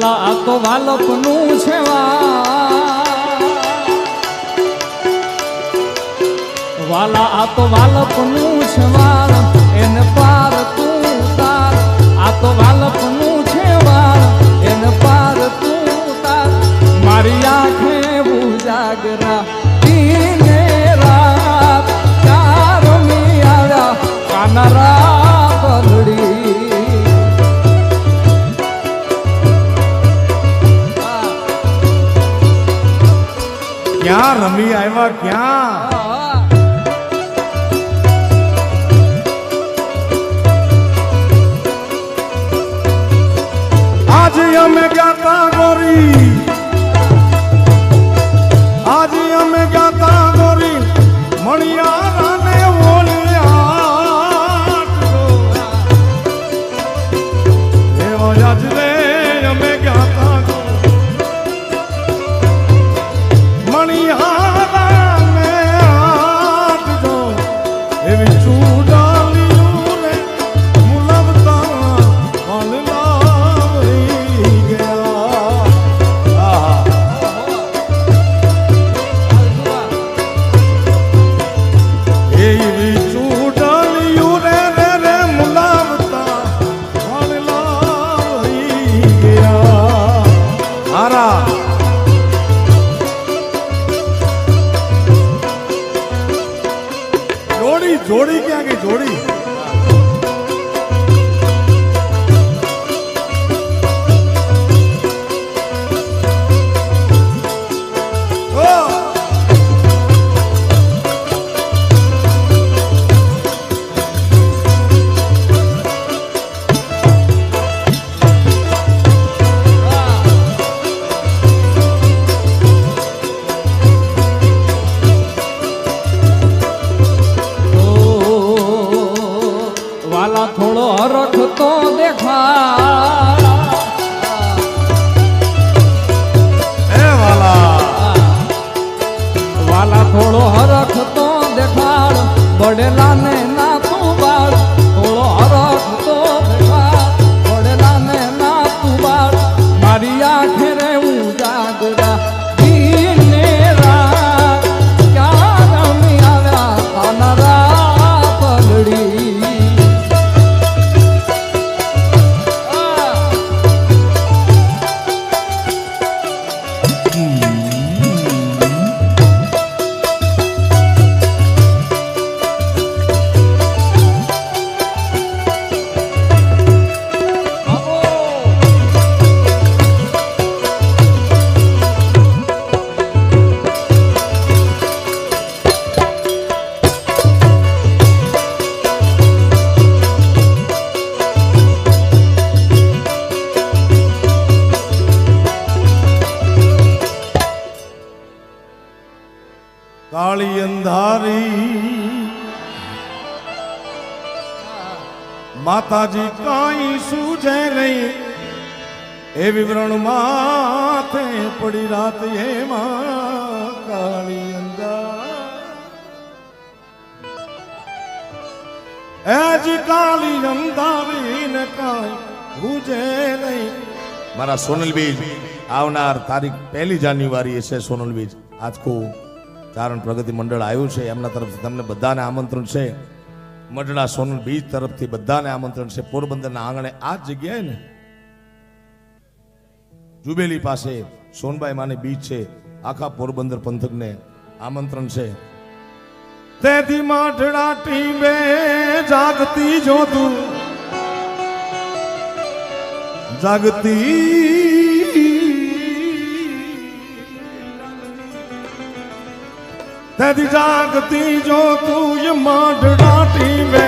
વાલા આ તો વાલપનું છે વાલા આ તો વાલપનું છે વાળ એને પાર તું તાર આ તો વાલપનું છે વાળ એને પાર તું તાર મારી આંખે ઉજાગરા દીને રાત ચાર મી આવ્યા કાનરા બગડી ક્યાં રમી આવ્યા ક્યાં આજે અમે ગાતા ગોરી આજે અમે ગાતા ગોરી મણિયારા ને ઓલિયા એવો આજ રે અમે ગાતા મણિયારા ને આટજો એવી ચૂડાલિયું રે મુલવતા जोड़ी क्या गई जोड़ी थोड़ो हरख तो देखा वाला थोड़ो हरख तो देखाड़ बड़ेला ने ना तू बाड़ थोड़ो हरख तो देखाड़ बड़ेला ने ना तू बाड़ मारी आंखें रे उजागरा दीने रात क्या रमी आव्या कानरा पगड़ी काली अंधारी माताजी काई सूझे नहीं ए विवरण माथे पड़ी रात ये मां काली अंधारी जी काली अंधारी न काई सूझे नहीं मारा सोनल बीज आवनार तारीख 1 जान्युआरी है सोनल बीज आज को चारण प्रगति मंडल आयु है एमना तरफ तमने बधाने आमंत्रण है मडला सोनल बीज तरफ थी बधाने आमंत्रण है पोरबंदर आंगणे आ जगह ने जुबेली पासे सोनबाई माने बीच है आखा पोरबंदर पंथक ने आमंत्रण है तेदी माठड़ा टीबे जागती जो तू जागती तेरी जागती जो तू ये माठड़ा टीबे